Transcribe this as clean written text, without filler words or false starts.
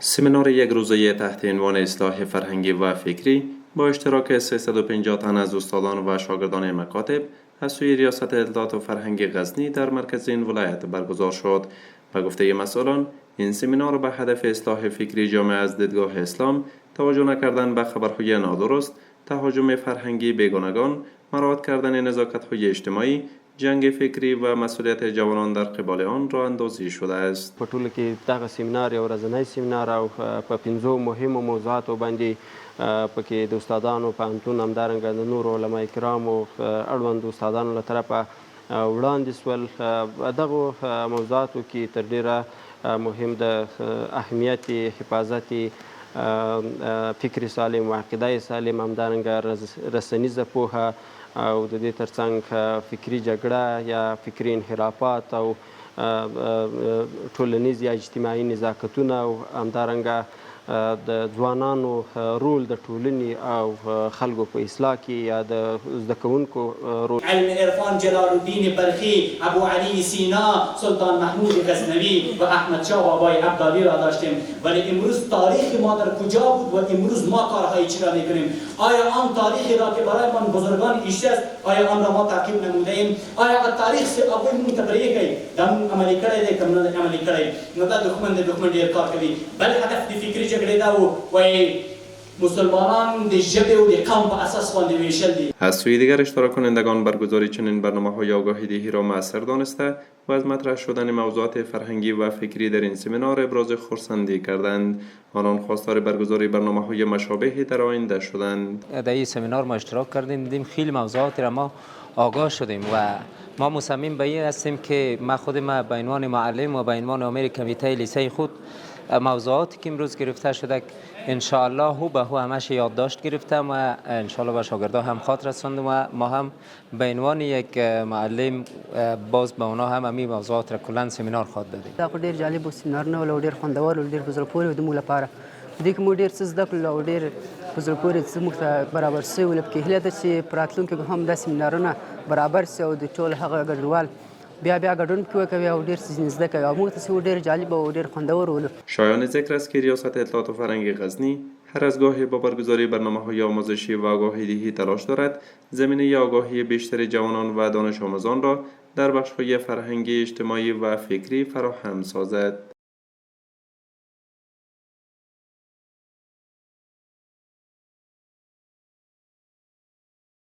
سمینار یک روزه تحت عنوان اصلاح فرهنگی و فکری با اشتراک 350 تن از استادان و شاگردان مکاتب از سوی ریاست اطلاعات و فرهنگ غزنی در مرکز این ولایت برگزار شد. به گفته مسئولان، این سمینار به هدف اصلاح فکری جامعه از دیدگاه اسلام، توجه نکردن به خبرهای نادرست، تهاجم فرهنگی بیگانگان، مراعات کردن نزاکت‌های اجتماعی، جنگ فکری و مسئولیت جوانان در قبال آن را اندازی شده است. په ټوله کې دغه سیمینار یو ورځنی سیمینار او په 5 مهمو موضوعاتو باندې پکې د استادانو پوهنتون همدارنګه د نورو علما کرامو اړوند استادانو له طرفه وړاندې سول. دغو موضوعاتو کې تر ډیره مهم د اهمیت حفاظت فکر سالم و عقیده سالم، همدارنګه رسنیزه پوهه او د دې ترڅنګ فکري جګړه یا فکري انحرافات او ټولنیز یا اجتماعي نزاکتونه او همدارنګه د ځوانانو رول د ټولنې او خلکو په اصلاح کې یا د زده کوونکو رول. علم عرفان جلال الدین بلخی، ابو علی سینا، سلطان محمود غزنوی و احمد شاه بابای عبدالی را داشتیم، ولی امروز تاریخ ما در کجا بود و امروز ما کارهای چی را میکنیم؟ آیا آن تاریخی را که برای من بزرگان ایشته است آیا آن را ما تعقیب نموده ایم؟ آیا تاریخ سے اول متبریه کی دم عملی کړی دی کم نه عملی کړی؟ نو دا دښمن ډیر کار کوي. بل هدف د فکري جګړې دا و مسلمانان د ژبې و د قوم په اساس باندې ویشل دي. از سوی دیگر اشتراک کنندگان برگزاری چنین برنامه‌های آگاهی دهی را مؤثر دانسته و از مطرح شدن موضوعات فرهنگی و فکری در این سمینار ابراز خرسندی کردند. آنان خواستار برگزاری برنامه‌های مشابهی در آینده شدند. در این سمینار ما اشتراک کردیم، دیدیم خیلی موضوعاتی را ما آگاه شدیم و ما مصمم به این هستیم که ما خودم به عنوان معلم و به عنوان امیر کمیته لیسه خود موضوعاتی که امروز گرفته شده انشاءالله هو به هو همش یادداشت گرفتم و انشاءالله به شاگردان هم خاطر رساندم و ما هم به عنوان یک معلم باز به اونا هم همین موضوعات را کلا سمینار خواهد دادیم. دا خو ډیر جالب سمینار نه ول، ډیر خوندور ول، ډیر په زړه پورې و د موږ لپاره. دې کې موږ ډیر څه زده کړل او ډیر په زړه پورې څه موږ ته برابر شوي ول. پکې هیله ده چې په راتلونکي کې هم دا سمینارونه برابر شي او د ټول هغه ګډونوال بیا ګډون کوي او ډیر څه زده کوي او موږ ته ډیر جالب او ډیر خوندور ول. شایان ذکر است که ریاست اطلاعات و فرهنگ غزنی هر از گاهی با برگزاری برنامه‌های آموزشی و آگاهی دهی تلاش دارد زمینه آگاهی بیشتر جوانان و دانش آموزان را در بخش‌های فرهنگی، اجتماعی و فکری فراهم سازد.